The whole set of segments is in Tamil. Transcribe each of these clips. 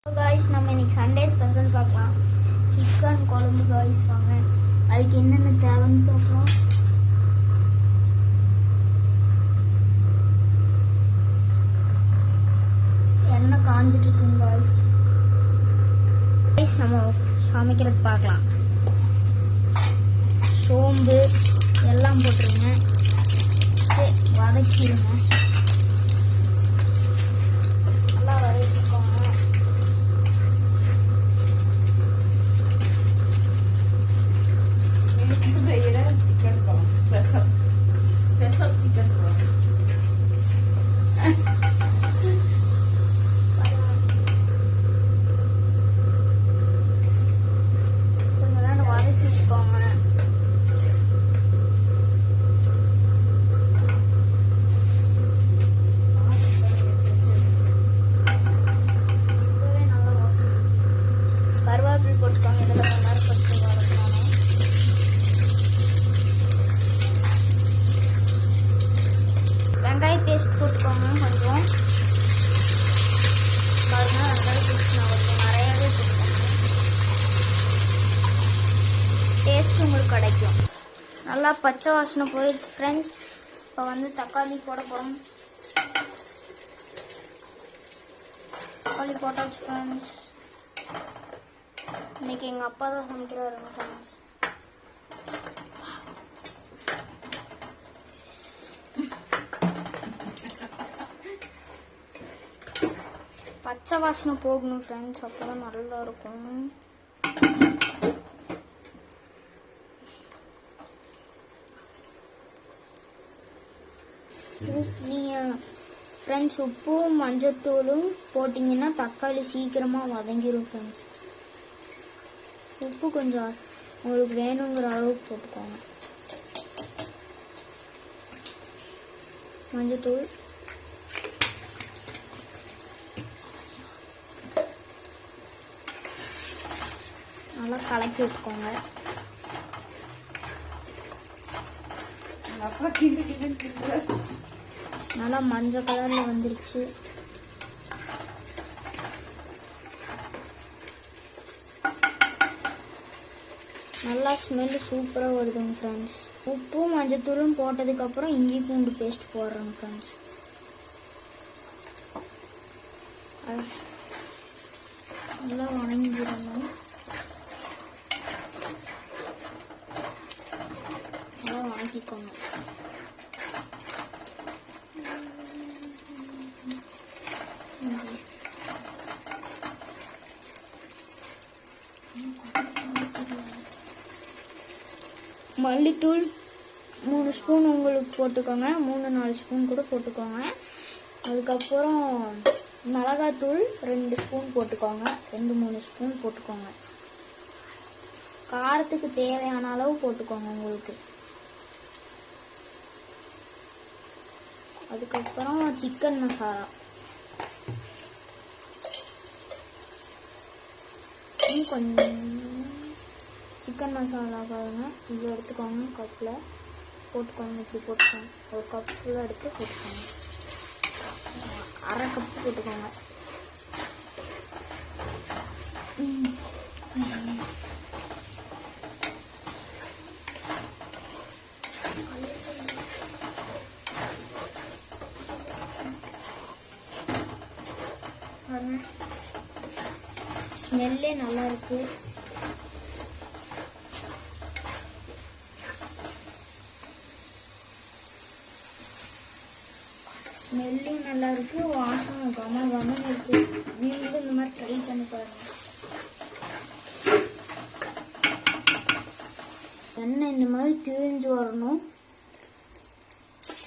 गाइस நம்ம இன்னைக்கு சண்டே ஸ்பெஷல் பார்க்கலாம். சிக்கன் குழம்பு गाइस வாங்க. அதுக்கு என்னென்ன தேவைன்னு பார்க்கலாம். எண்ணெய் காஞ்சிட்டு இருக்குங்க गाइस. நம்ம சமைக்கிறது பார்க்கலாம். சோம்பு எல்லாம் போட்டுருங்க. வதக்கிடுங்க. நல்லா வதக்கிக்கோங்க. Special chicken broth. கொஞ்ச நேரம் வதக்கி வச்சுக்கோங்க. நல்லா வாசம். கருவேப்பிலை போட்டுக்கோங்க. இதில் கொஞ்ச நேரம் பச்சை வதக்கணும். வெங்காய பேஸ்ட் போட்டுக்கோங்க. கொஞ்சம் பாருங்க, வெங்காய பேஸ்ட் நான் கொஞ்சம் நிறையாவே போட்டுக்கோங்க. டேஸ்ட் உங்களுக்கு கிடைக்கும். நல்லா பச்சை வாசனை போயிடுச்சு ஃப்ரெண்ட்ஸ். இப்போ வந்து தக்காளி போட போகிறோம். தக்காளி போட்டாச்சு ஃப்ரெண்ட்ஸ். இன்னைக்கு எங்கள் அப்பா தான் சமைக்கிறாருங்க ஃப்ரெண்ட்ஸ். பச்சை வாசனை போகணும் ஃப்ரெண்ட்ஸ், அப்போ தான் நல்லா இருக்கும். நீங்கள் ஃப்ரெண்ட்ஸ் உப்பும் மஞ்சத்தூளும் போட்டிங்கன்னா தக்காளி சீக்கிரமாக வதங்கிடும் ஃப்ரெண்ட்ஸ். உப்பு கொஞ்சம் உங்களுக்கு வேணுங்கிற அளவுக்கு போட்டுக்கோங்க. மஞ்சத்தூள் நல்லா கலக்கி விட்டுக்கோங்க. நல்லா மஞ்சள் கலரில் வந்துருச்சு. நல்லா ஸ்மெல்லு சூப்பராக வருதுங்க ஃப்ரெண்ட்ஸ். உப்பும் மஞ்சத்தூளும் போட்டதுக்கப்புறம் இஞ்சி பூண்டு பேஸ்ட் போடுறோங்க ஃப்ரெண்ட்ஸ். நல்லா வணங்கிடணும். நல்லா வணக்கிக்கோங்க. மல்லித்தூள் 3 ஸ்பூன் உங்களுக்கு போட்டுக்கோங்க. 3-4 ஸ்பூன் கூட போட்டுக்கோங்க. அதுக்கப்புறம் மிளகாத்தூள் 2 ஸ்பூன் போட்டுக்கோங்க. 2-3 ஸ்பூன் போட்டுக்கோங்க. காரத்துக்கு தேவையான அளவு போட்டுக்கோங்க உங்களுக்கு. அதுக்கப்புறம் சிக்கன் மசாலா கொஞ்சம் சிக்கன் மசாலா பாருங்க, இவ்வளோ எடுத்துக்கோங்க. கப்பில் போட்டுக்கோங்க. இப்படி போட்டுக்கோங்க. ஒரு கப்பில் எடுத்து போட்டுக்கோங்க. 1/2 கப் போட்டுக்கோங்க. ஸ்மெல்லே நல்லா இருக்கு. ஸ்மெல்லும் நல்லா இருக்கு, வாசம் கம இருக்கு. நீங்களும் இந்த மாதிரி ட்ரை பண்ணி பாருங்க. எண்ணெய் இந்த மாதிரி திரிஞ்சு வரணும்.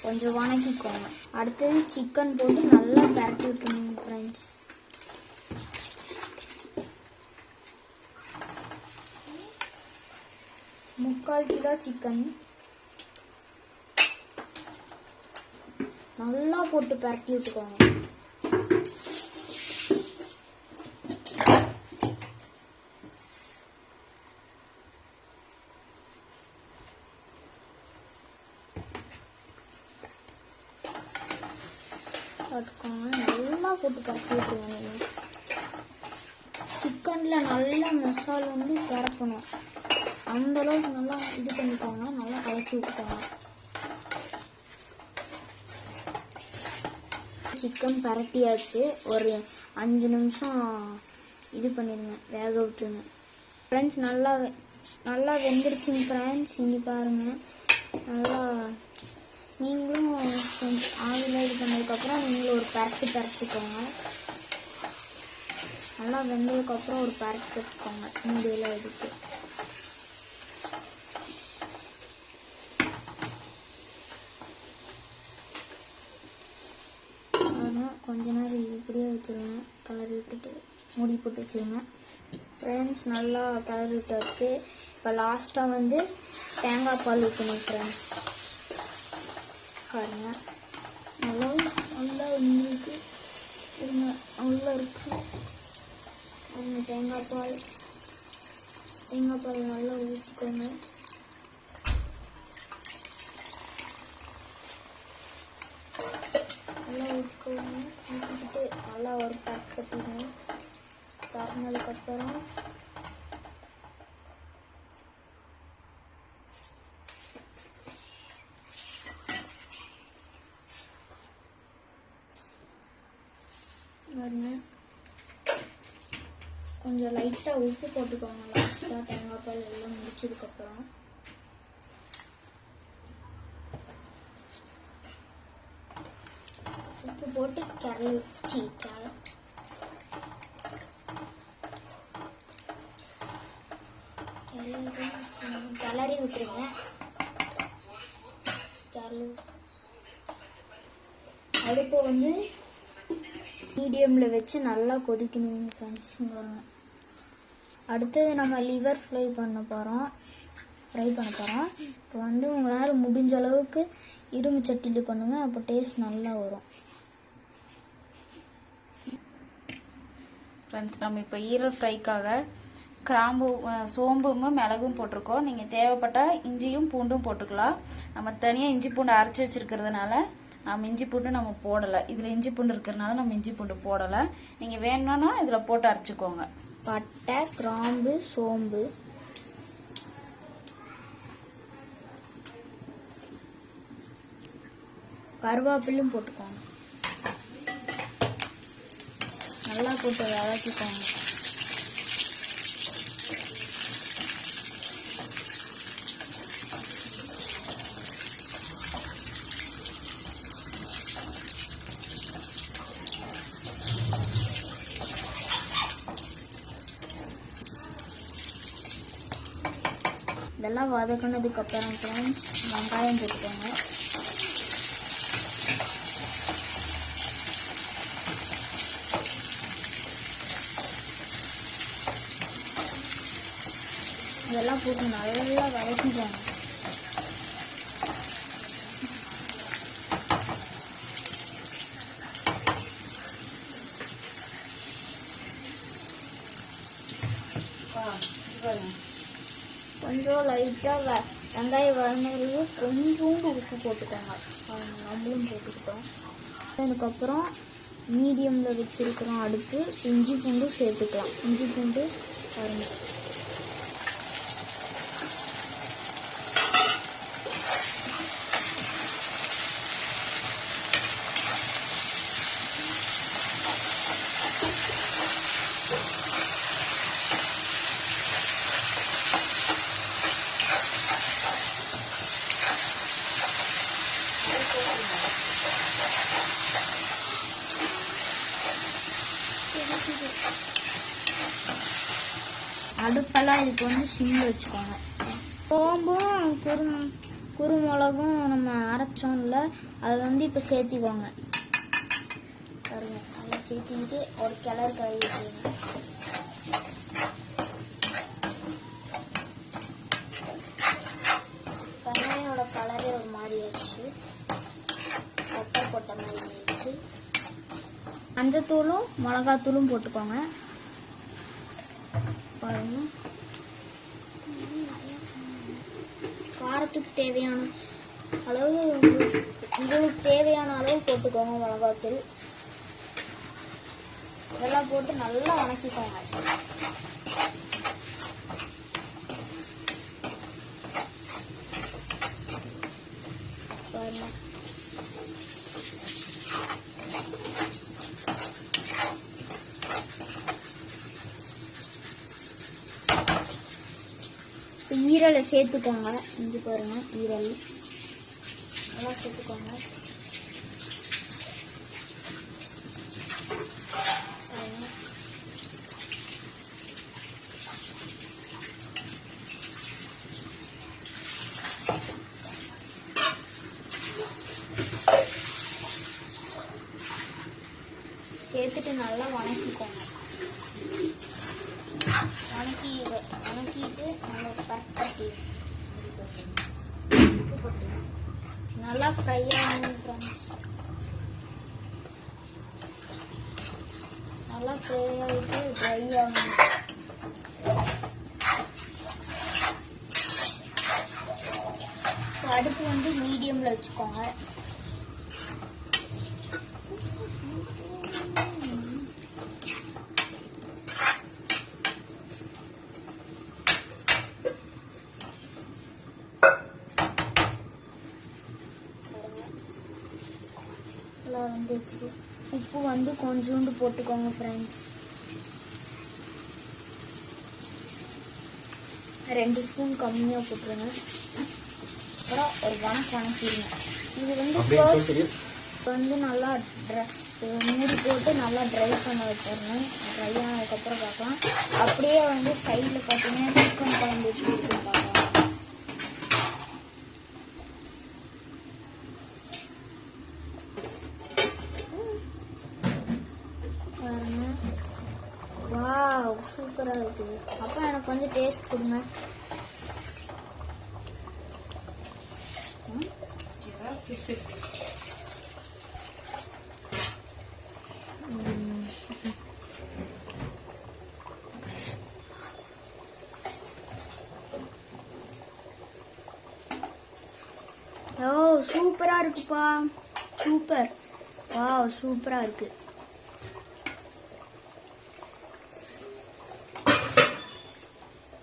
கொஞ்சம் வணக்கிக்கோங்க. அடுத்தது சிக்கன் போட்டு நல்லா பரட்டி விட்டுருங்க ஃப்ரெண்ட்ஸ். முக்கால் கிலோ சிக்கன் நல்லா போட்டு பரட்டி விட்டுக்கோங்க. நல்லா போட்டு பரட்டி விட்டுக்கோங்க. சிக்கனில் நல்லா மசாலா வந்து பரப்பணும். அந்த அளவுக்கு நல்லா இது பண்ணிக்கோங்க, நல்லா கலக்கி விட்டுக்கோங்க. சிக்கன் பரட்டியாச்சு. ஒரு 5 நிமிஷம் இது பண்ணிடுங்க, வேக விட்டுருங்க ஃப்ரெண்ட்ஸ். நல்லா வெந்துருச்சுங்க ஃப்ரெண்ட்ஸ். இங்கே பாருங்கள், நல்லா நீங்களும் கொஞ்சம் ஆவியில் இது பண்ணதுக்கப்புறம் நீங்களும் ஒரு பரட்டிக்கோங்க. நல்லா வெந்ததுக்கப்புறம் ஒரு பரட்டிக்கோங்க இந்தியில் இதுக்கு. கொஞ்ச நேரம் இப்படியே வச்சுருங்க, கலரி விட்டுட்டு மூடி போட்டு வச்சுருங்க ஃப்ரெண்ட்ஸ். நல்லா கலரி விட்டாச்சு. இப்போ லாஸ்ட்டாக வந்து தேங்காய் பால் ஊற்றணும் ஃப்ரெண்ட்ஸ். பாருங்க, நல்லா உங்களுக்கு நல்லா இருக்கு. தேங்காய் பால் நல்லா ஊற்றிக்கோங்க. நல்லா ஊற்றிக்கிட்டு நல்லா ஒரு கட்டிடுங்க. கட்டினதுக்கப்புறம் கொஞ்சம் லைட்டாக உப்பு போட்டுக்கோங்க லாஸ்ட்டாக தேங்காய் பால் எல்லாம் முடிச்சதுக்கப்புறம். உப்பு போட்டு கிளறி விட்டுருங்க. அடுப்பு வந்து மீடியமில் வச்சு நல்லா கொதிக்கணும் ஃப்ரெண்ட்ஸ். அடுத்தது நம்ம லிவர் ஃப்ரை பண்ண போகிறோம். இப்போ வந்து உங்களால் முடிஞ்ச அளவுக்கு இரும்பு சட்டியில் பண்ணுங்கள், அப்போ டேஸ்ட் நல்லா வரும் ஃப்ரெண்ட்ஸ். நம்ம இப்போ ஈரல் ஃப்ரைக்காக கிராம்பு, சோம்பும் மிளகும் போட்டிருக்கோம். நீங்கள் தேவைப்பட்டால் இஞ்சியும் பூண்டும் போட்டுக்கலாம். நம்ம தனியாக இஞ்சி பூண்டு அரைச்சி வச்சுருக்கிறதுனால நம்ம இஞ்சி பூண்டு நம்ம போடலை. இதில் இஞ்சி பூண்டு இருக்கிறதுனால நம்ம இஞ்சி பூண்டு போடலை. நீங்கள் வேணும்னா இதில் போட்டு அரைச்சிக்கோங்க. பட்டை, கிராம்பு, சோம்பு, கருவேப்பிலையும் போட்டுக்கோங்க. நல்லா போட்டு வதக்கிக்கோங்க. இதெல்லாம் வதக்கினதுக்கப்புறம் ஃப்ரெண்ட்ஸ் வெங்காயம் போட்டுக்கோங்க. இதெல்லாம் போட்டு நல்லா வதக்கிக்கோங்க. கொஞ்சம் லைட்டாக வெங்காயம் வதங்கிறது கொஞ்சோண்டு உப்பு போட்டுக்கோங்க. நம்மளும் போட்டுக்கிட்டோம். அதுக்கப்புறம் மீடியமில் வச்சுருக்கிறோம் அடுப்பு. இஞ்சி பூண்டு சேர்த்துக்கலாம். இஞ்சி பூண்டு பாருங்க. அடுப்பெல்லாம் இதுக்கு வந்து சிம்மில் வச்சுக்கோங்க. சோம்பும் குருமிளகும் நம்ம அரைச்சோம்ல, அதை வந்து இப்போ சேர்த்திக்கோங்க. பாருங்க, நல்லா சேர்த்திக்கிட்டு ஒரு கிளறு கழுவி வச்சுக்கோங்க. வெங்காயோட கலரே ஒரு மாதிரி ஆயிடுச்சு, பட்டை போட்ட மாதிரி ஆயிடுச்சு. மஞ்சத்தூளும் மிளகாத்தூளும் போட்டுக்கோங்க. பாருங்க, காரத்துக்கு தேவையான அளவு உங்களுக்கு தேவையான அளவு போட்டுக்கோங்க. மிளகாத்தூள் இதெல்லாம் போட்டு நல்லா வணக்கிக்கோங்க. இப்போ ஈரலை சேர்த்துக்கோங்க. இங்கே பாருங்க, ஈரல் நல்லா சேர்த்துக்கோங்க. சேர்த்துட்டு நல்லா வணக்கிக்கோங்க. வணக்கிட்டு நல்லா பரட்டி நல்லா ஃப்ரை ஆகணும். நல்லா ஃப்ரை ஆகிட்டு ட்ரை ஆகணும். அடுப்பு வந்து மீடியமில் வச்சுக்கோங்க. வந்துச்சு. உப்பு வந்து கொஞ்சோண்டு போட்டுக்கோங்க ஃப்ரெண்ட்ஸ். 2 ஸ்பூன் கம்மியாக போட்டுருங்க. அப்புறம் ஒரு வணக்கிடுங்க. இது வந்து நல்லா மூடி போட்டு நல்லா ட்ரை பண்ண வச்சிடணும். ட்ரை ஆனதுக்கப்புறம் பார்க்கலாம். அப்படியே வந்து சைடில் பார்த்தீங்கன்னா சிக்கன் குழம்பு வச்சு பார்க்கலாம். வாவ், சூப்பராக இருக்குது. அப்போ எனக்கு வந்து டேஸ்ட் கொடுங்க. ஓ, சூப்பராக இருக்குப்பா. சூப்பர். வாவ், சூப்பராக இருக்கு.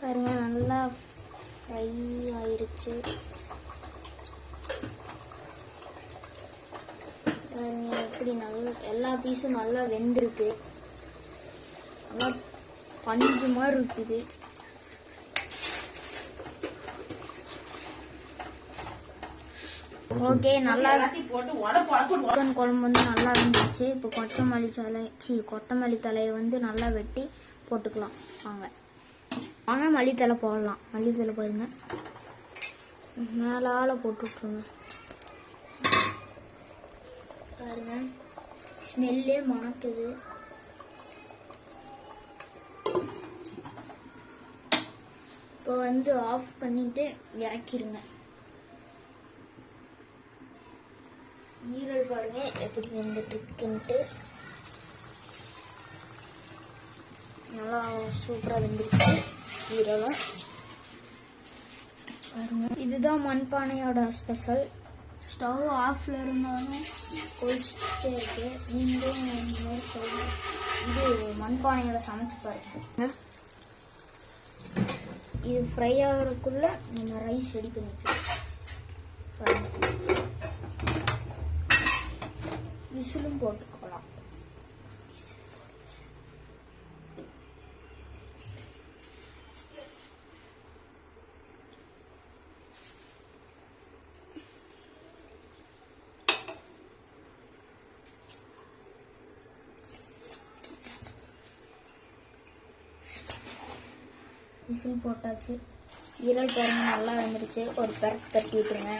பாருங்க, நல்லா ஃப்ரை ஆயிடுச்சு. பாருங்க எப்படி நல்லா எல்லா பீஸும் நல்லா வெந்திருக்கு. நல்லா பஞ்சு மாதிரி இருக்குது. ஓகே, நல்லா சிக்கன் குழம்பு வந்து நல்லா வெந்துச்சு. இப்போ கொத்தமல்லி தலையை வந்து நல்லா வெட்டி போட்டுக்கலாம். வாங்க மல்லித்தலை போடலாம். மல்லித்தலை பாருங்க, மேலால போட்டு விட்ருங்க. பாருங்க, ஸ்மெல்லே மணக்குது. இப்போ வந்து ஆஃப் பண்ணிட்டு இறக்கிடுங்க. ஈரல் பாருங்க எப்படி வெந்துட்டு இருக்குன்ட்டு. நல்லா சூப்பராக வெந்துருச்சு ஈரலும். பாருங்க, இதுதான் மண்பானையோட ஸ்பெஷல். ஸ்டவ் ஆஃப்ல இருந்தாலும் கொதிச்சுட்டே இருக்கு. நீங்களும் இந்த மாதிரி ஸ்டவ் இது மண்பானையோட சமைச்சு பாருங்க. இது ஃப்ரை ஆகிறதுக்குள்ள நம்ம ரைஸ் ரெடி பண்ணிக்கலாம். பாருங்க, விசிலும் போட்டுக்கலாம். விசில் போட்டாச்சு. ஈரல் பாருங்க நல்லா வந்துருச்சு. ஒரு பெரட்டு தட்டி விட்டுருங்க.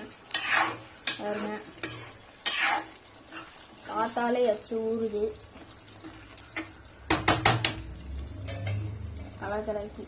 பாருங்க, காத்தாலே எச்சு ஊறுது. கலக்கி